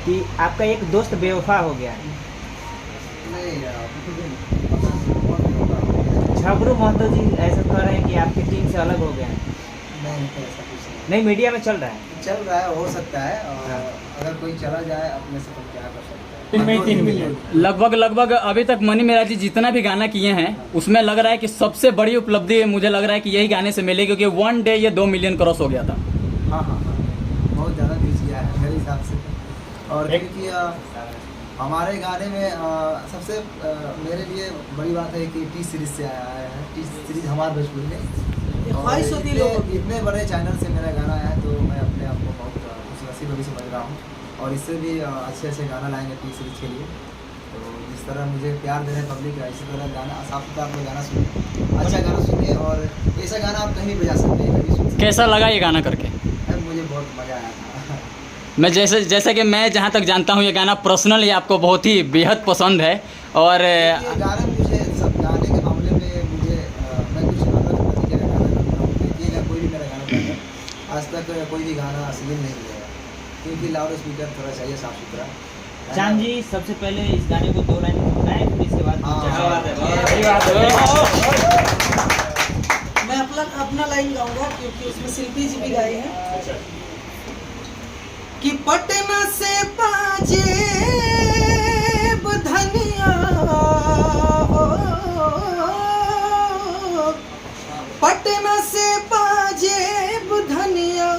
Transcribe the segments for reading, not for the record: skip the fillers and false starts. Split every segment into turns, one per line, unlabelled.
कि आपका एक दोस्त बेवफा हो गया है।
नहीं
झबरू महतो जी ऐसा कह रहे हैं कि आपकी टीम से अलग हो गए हैं।
नहीं ऐसा कुछ
नहीं, मीडिया में चल रहा है।
नहीं चल रहा है, हो सकता है। और
हाँ।
अगर कोई चला जाए अपने से तो क्या कर सकते हैं।
3 मिलियन लगभग अभी तक मनी मेरा जी जितना भी गाना किए हैं उसमें लग रहा है कि सबसे बड़ी उपलब्धि मुझे लग रहा है कि यही गाने से मिली, क्योंकि 1 डे ये 2 मिलियन क्रॉस हो गया था।
हाँ हाँ हाँ, बहुत ज़्यादा व्यूज किया है मेरे हिसाब से। और क्योंकि हमारे गाने में सबसे मेरे लिए बड़ी बात है कि टी सीरीज से आया है। टी सीरीज हमारे भोजपुरी में
ख्वाहिश होती है लोगों की।
इतने बड़े चैनल से मेरा गाना आया है, तो मैं अपने आप को बहुत खुशी भी समझ रहा हूँ। और इससे भी अच्छे अच्छे गाना लाएंगे टी सीरीज के लिए। तो जिस तरह मुझे प्यार दे रहे हैं पब्लिक, इसी तरह गाना साफ सुथरा आप लोग गाना सुनिए, अच्छा गाना सुनिए। और ऐसा गाना आप कहीं भी बजा सकते हैं, कभी सुन सकते
कैसा लगा ये गाना करके?
हैं। मुझे बहुत मज़ा आया था।
मैं जैसे कि मैं जहाँ तक जानता हूँ ये गाना पर्सनली आपको बहुत ही बेहद पसंद है। और
ये गाना मुझे सब गाने के मामले में मुझे मैं कुछ अलग तरीके का गाना करता हूँ। देखिएगा कोई भी मेरा गाना गाता है, आज तक कोई भी गाना अश्लील नहीं मिलेगा, क्योंकि लाउड स्पीकर थोड़ा चाहिए साफ सुथरा।
चांद जी, सबसे पहले इस गाने को 2 लाइन गाएं, फिर इसके बाद
मैं अपना लाइन गाऊंगा क्योंकि उसमें शिल्पी जी भी गाए हैं कि पटना से पाजेब धनिया हो, पटना से पाजेब धनिया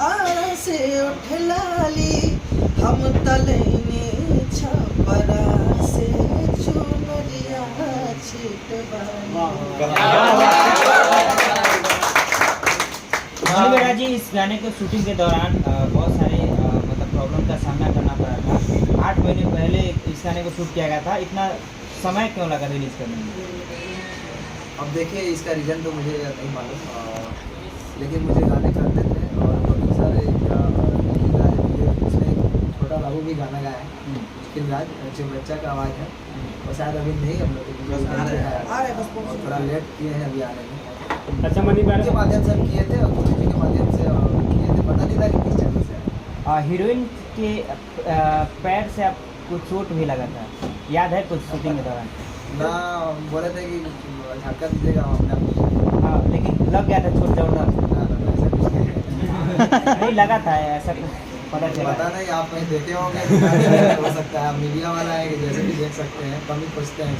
आरा से उठलाली, हम तलैने छपरा से चुनरिया
मणिमेरा जी, इस गाने को शूटिंग के दौरान बहुत सारे मतलब प्रॉब्लम का सामना करना पड़ा था। 8 महीने पहले इस गाने को शूट किया गया था, इतना समय क्यों लगा रिलीज करने में?
अब देखिए इसका रीज़न तो मुझे नहीं मालूम, लेकिन मुझे गाने करते थे और बहुत सारे उसमें छोटा बाबू भी गाना गाया है, मुश्किल राज जो बच्चा का आवाज़ है, और शायद अभी नहीं हम लोग थोड़ा लेट किए हैं अभी आने में।
अच्छा मनी
के माध्यम से हम किए थे और गुरु जी के माध्यम से किए थे, पता नहीं था कि किस चैनल से।
हीरोइन के पैर से आपको चोट भी लगा था, याद है कुछ शूटिंग के दौरान?
ना बोले थे कि झटका दीजिएगा हम अपने आप को।
हाँ, लेकिन लग गया था चोट जबरदस्त।
ऐसा कुछ नहीं
नहीं लगा था ऐसा पता चला?
पता नहीं, आप कहीं देखे होंगे हो सकता है, मीडिया वाला है कि जैसे भी देख सकते हैं, कम ही खोजते हैं।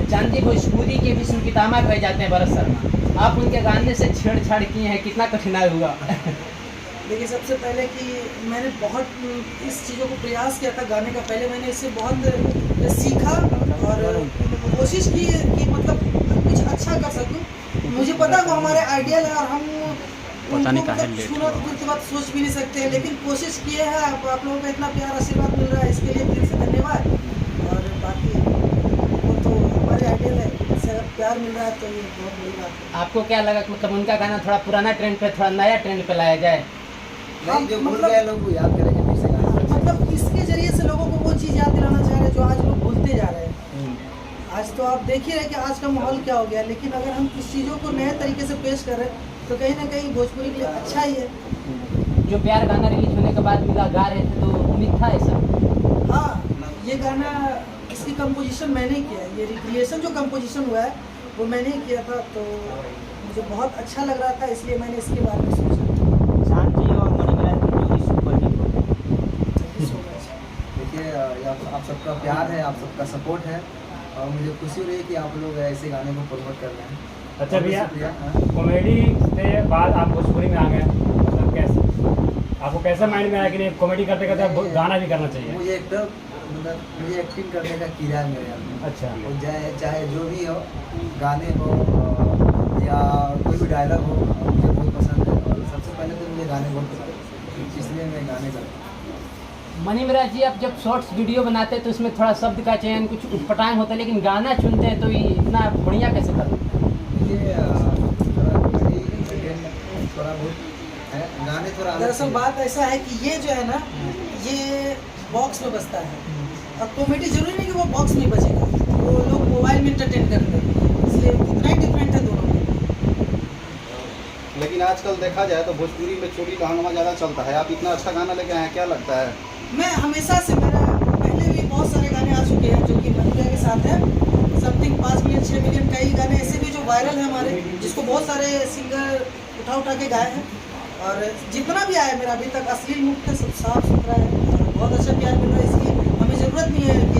चांद जी भोजपुरी के विश्व पितामह कहे जाते हैं भरत शर्मा, आप उनके गाने से छेड़छाड़ किए हैं, कितना कठिनाई हुआ?
देखिए, सबसे पहले कि मैंने बहुत इस चीज़ों को प्रयास किया था गाने का। पहले मैंने इससे बहुत सीखा और कोशिश की कि मतलब कुछ अच्छा कर सकूं। मुझे पता वो हमारे आइडियल है और हम
पता नहीं
उनको
काहे
मतलब
लेट
छूना तो दूर की बात सोच भी नहीं सकते हैं, लेकिन कोशिश किए हैं। आप लोगों का इतना प्यार आशीर्वाद मिल रहा है, इसके लिए दिल से धन्यवाद। और बाकी वो तो हमारे आइडियल है, इससे अगर प्यार मिल रहा है तो ये बहुत बड़ी बात है।
आपको क्या लगा कि मतलब उनका गाना थोड़ा पुराना ट्रेंड पे थोड़ा नया ट्रेंड पे लाया जाए?
नहीं, जो भूल गए लोग वो याद करेंगे फिर से गाना।
मतलब इसके जरिए से लोगों को वो चीज़ याद दिलाना चाह रहे हैं जो आज लोग भूलते जा रहे हैं। आज तो आप देख ही रहे कि आज का माहौल क्या हो गया, लेकिन अगर हम कुछ चीज़ों को नए तरीके से पेश कर रहे हैं तो कहीं ना कहीं भोजपुरी के लिए अच्छा ही है।
जो प्यार गाना रिलीज होने के बाद मिला गा रहे थे तो उम्मीद था ऐसा?
हाँ, ये गाना इसकी कंपोजिशन मैंने ही किया है। ये रिक्रिएशन जो कंपोजिशन हुआ है वो मैंने ही किया था, तो मुझे बहुत अच्छा लग रहा था, इसलिए मैंने इसके बारे में सोचा।
चांद जी और मणिमेरा की जोड़ी सुपर हिट हो गई।
देखिए, आप सबका प्यार है, आप सबका सपोर्ट है, और मुझे खुशी हो रही है कि आप लोग ऐसे गाने को प्रमोट कर रहे हैं।
अच्छा भैया,
हाँ।
कॉमेडी से बाद आप भोजपुरी में आ गए, मतलब कैसे आपको कैसे माइंड में आया कि नहीं कॉमेडी करते करते गाना भी करना चाहिए?
मुझे मुझे एक्टिंग करने का कीड़ा है मेरे अंदर।
अच्छा।
वो चाहे जो भी हो, गाने हो या कोई भी डायलॉग हो, मुझे बहुत पसंद है। और सबसे पहले तो मुझे गाने बहुत पसंद है, इसलिए मैं गाने करता हूँ।
मणिमेरा जी, आप जब शॉर्ट्स वीडियो बनाते हैं तो उसमें थोड़ा शब्द का चयन कुछ उटपटांग होता है, लेकिन गाना चुनते हैं तो ये इतना बढ़िया कैसे करते हैं?
देखिए, थोड़ा कॉमेडी एंटरटेनमेंट थोड़ा बहुत है, गाने थोड़ा अलग
दरअसल
चीज़ है।
बात ऐसा है कि ये जो है ना, ये बॉक्स में बजता है और कॉमेडी जरूरी नहीं कि वो बॉक्स में बजेगा, वो लोग मोबाइल में एंटरटेन करते हैं, इसलिए इतना ही डिफरेंट है दोनों में।
लेकिन आजकल देखा जाए तो भोजपुरी में चोरी लहंगा ज़्यादा चलता है। आप इतना अच्छा गाना लेके आए हैं, क्या लगता है?
मैं हमेशा से मेरा पहले भी बहुत सारे गाने आ चुके हैं जो कि मनी के साथ हैं। समथिंग 5 मिलियन 6 मिलियन कई गाने ऐसे भी जो वायरल हैं हमारे, जिसको बहुत सारे सिंगर उठा के गाए हैं। और जितना भी आया मेरा अभी तक अश्लील मुक्त है, सब साफ सुथरा है और बहुत अच्छा प्यार मिल रहा है, इसलिए हमें ज़रूरत नहीं है कि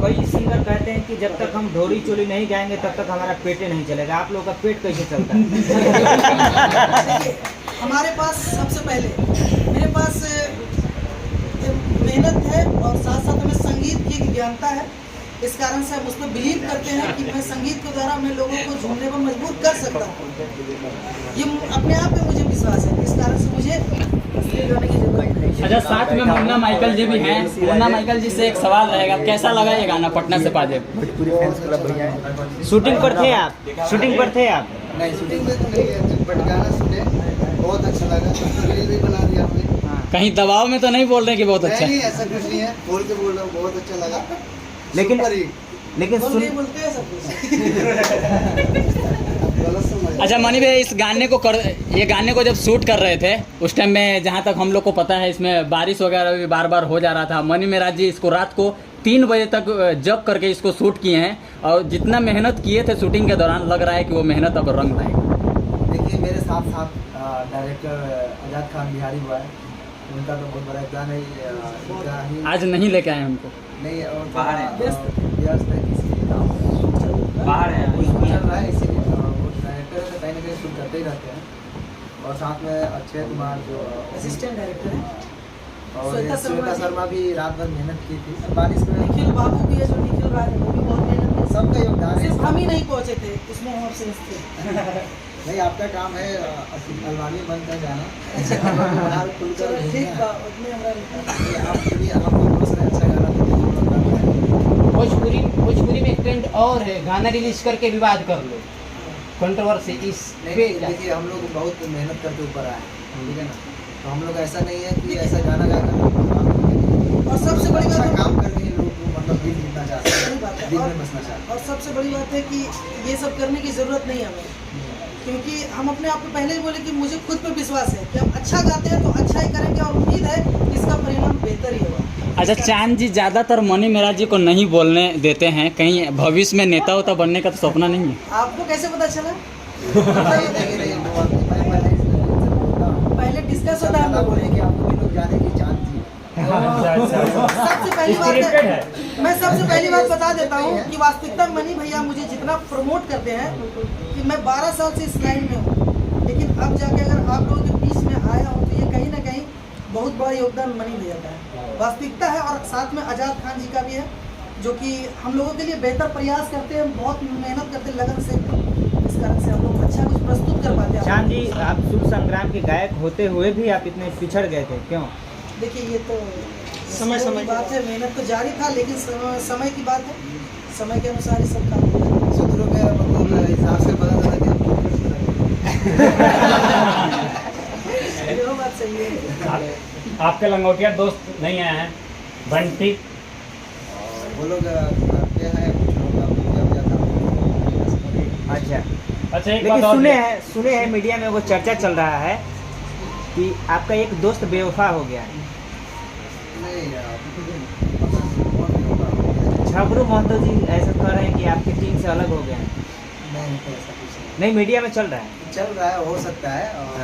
कई सिंगर कहते हैं कि जब तक हम ढोरी चोली नहीं गाएंगे तब तक हमारा पेटे नहीं चलेगा। आप लोगों का पेट कैसे चलता है?
देखिए, हमारे पास सबसे पहले मेरे पास मेहनत है और साथ साथ हमें संगीत की ज्ञानता है। इस कारण से हम उस पर बिलीव करते हैं कि मैं संगीत के द्वारा मैं लोगों को झूमने पर मजबूर कर सकता हूँ। ये अपने आप में मुझे विश्वास है, इस कारण से मुझे इसलिए गाने की जरूरत नहीं।
अच्छा, साथ में मुन्ना माइकल जी भी हैं। मुन्ना माइकल जी से एक सवाल रहेगा, कैसा लगा ये गाना पटना से पाजेब?
शूटिंग पर थे आप? शूटिंग पर थे आप?
नहीं, शूटिंग में तो नहीं गए, बट गाना सुने बहुत अच्छा लगा। रील भी बना दिया हमने।
कहीं दबाव में तो नहीं बोल रहे कि बहुत अच्छा?
नहीं, ऐसा कुछ नहीं है, बोल के बोल रहा हूँ, बहुत अच्छा लगा।
लेकिन
सुपर हिट।
लेकिन
बोल
सुन
नहीं बोलते हैं सब कुछ।
गलत समझ।
अच्छा मनी भाई, इस गाने को ये गाने को जब शूट कर रहे थे उस टाइम में, जहाँ तक हम लोग को पता है, इसमें बारिश वगैरह भी बार बार हो जा रहा था। मनी मेराज जी इसको रात को 3 बजे तक जग करके इसको शूट किए हैं और जितना मेहनत किए थे शूटिंग के दौरान, लग रहा है कि वो मेहनत अब रंग लाएगा।
देखिए, मेरे साथ साथ डायरेक्टर आजाद खान बिहारी हुआ है, उनका तो बहुत बड़ा योगदान है। इनका ही
आज नहीं लेके आए उनको।
नहीं, और
बाहर है।
व्यस्त है, इसीलिए काम
बाहर है
वो चल रहा है, इसीलिए वो डायरेक्टर से कहीं ना कहीं शूट करते ही रहते हैं। और साथ में अक्षय कुमार जो
असिस्टेंट डायरेक्टर है,
और
श्वेता
श्वेता
जी।
शर्मा भी रात भर मेहनत की थी। बारिश में
निखिल बाबू भी है जो निखिल राज है, वो भी बहुत मेहनत है।
सबका योगदान है।
सिर्फ हम ही नहीं पहुंचे थे, उसमें हम आपसे थे।
नहीं, आपका काम है अलवानी बंद कर जाना। बाहर खुलकर
चलो ठीक
घूमना।
बा, उतने हमारा निकल।
आप सुनिए, आपको बहुत सारा अच्छा गाना
भोजपुरी में एक ट्रेंड और है, गाना रिलीज करके विवाद कर लो, कंट्रोवर्सी इस
नहीं,
पे
नहीं, देखिए, हम लोग बहुत मेहनत करके ऊपर आए हैं, ठीक है ना। तो हम लोग ऐसा नहीं है कि ऐसा गाना गा
और सबसे बड़ी
अच्छा
बात है-
काम करके लोग मतलब दिल जीतना चाहते
सही बात है।
हैं, दिल में बसना चाहते हैं।
और सबसे बड़ी बात है कि ये सब करने की ज़रूरत नहीं है हमें, क्योंकि हम अपने आप को पहले ही बोले कि मुझे खुद पे विश्वास है कि हम अच्छा गाते हैं तो अच्छा ही करेंगे और उम्मीद है कि इसका परिणाम बेहतर ही होगा।
अच्छा, चांद जी ज़्यादातर मनी मेराज जी को नहीं बोलने देते हैं, कहीं भविष्य में नेता उता बनने का तो सपना नहीं है?
आपको कैसे पता चला?
नहीं, नहीं, नहीं, वो बात नहीं, मैं पहले इसलिए बोलता हूँ।
पहले डिस्कस होता है हम
ज़्यादा
लोग
बोले कि आपको भी लोग जाने की चांद थी।
सबसे पहली बात है, मैं सबसे पहली बात बता देता हूँ कि वास्तविकता मनी भैया मुझे जितना प्रमोट करते हैं कि मैं 12 साल से इस लाइन में हूँ, लेकिन अब जाके अगर आप लोगों के बीच में आया हूँ तो ये कहीं ना कहीं बहुत बड़ा योगदान मनी भैया का है, वास्तविकता है। और साथ में आजाद खान जी का भी है, जो कि हम लोगों के लिए बेहतर प्रयास करते हैं, बहुत मेहनत करते हैं लगन से, इस कारण से हम लोग अच्छा कुछ प्रस्तुत कर पाते हैं।
चांद जी, आप सुर संग्राम के गायक होते हुए भी आप इतने पिछड़ गए थे, क्यों?
देखिए, ये तो समय की बात है, मेहनत तो जारी था, लेकिन समय की बात है, समय के अनुसार ही सब काम होता है।
सूत्रों में मतलब हिसाब से पता चला कि हमको
ये बात सही है।
आपके लंगोटिया दोस्त नहीं आए हैं, बंटी?
वो लोग करते हैं, कुछ लोग अब था।
अच्छा,
अच्छा, एक
लेकिन
बात और
सुने हैं मीडिया में वो चर्चा चल रहा है कि आपका एक दोस्त बेवफा हो गया है।
नहीं यार, पता नहीं कौन होगा।
झबरू महतो जी ऐसा कह रहे हैं कि आपकी टीम से अलग हो गए हैं।
नहीं, तो ऐसा कुछ नहीं।
नहीं, मीडिया में चल रहा है।
चल रहा है, हो सकता है, और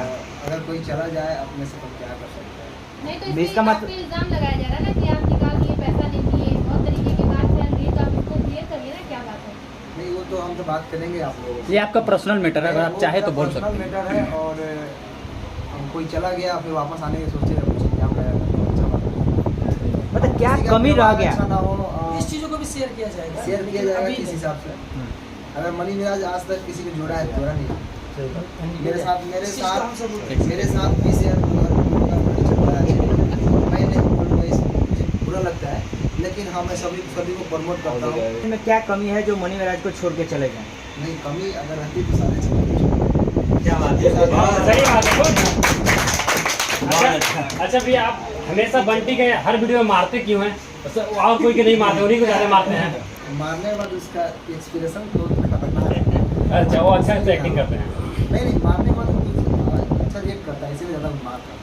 अगर कोई चला जाए अपने से तो क्या कर सकता है।
नहीं तो
इसका
इसका
मतलब-
इल्जाम लगाया जा रहा है ना कि आप निकाल दिए, पैसा नहीं दिए, बहुत तरीके की बात है, ये तो आप इसको क्लियर करिए ना, क्या बात है?
नहीं, वो तो हम तो बात करेंगे आप लोगों से।
ये आपका पर्सनल मैटर है, अगर आप
वो
चाहे तो
मेरा
बोल
पर्सनल
सकते हैं।
मैटर है, और कोई चला गया फिर वापस आने की सोचे कुछ इंतजाम लगाया तो अच्छा बात है।
मतलब क्या
किसी का
कमी रह
व्यवहार
गया?
अच्छा ना हो,
इस चीज़ों को भी शेयर किया जाएगा,
शेयर किया
लेकिन
जाएगा
अभी
किस
नहीं।
हिसाब से। अगर मनी मेराज आज तक किसी को जोड़ा है, जोड़ा नहीं। मेरे
इस चीज़ को हम सब बोलते
मेरे साथ भी शेयर चल रहा है। मैं नहीं बोलूँगा, मुझे बुरा लगता है, लेकिन हाँ, मैं सभी को प्रमोट करता हूँ।
इसमें क्या कमी है जो मनी मेराज को छोड़ के चले गए?
नहीं, कमी अगर रहती तो सारे चले।
क्या बात है?
सही बात है, गुड। अच्छा भैया, आप हमेशा बंटी के हर वीडियो में मारते क्यों हैं? और कोई के नहीं मारते, उन्हीं को ज़्यादा मारते हैं।
मारने के बाद उसका एक्सप्रेशन बहुत खतरनाक है।
अच्छा, वो अच्छा से एक्टिंग करते हैं।
नहीं, मारने के बाद अच्छा रिएक्ट करता है, इसीलिए ज़्यादा मार करता है।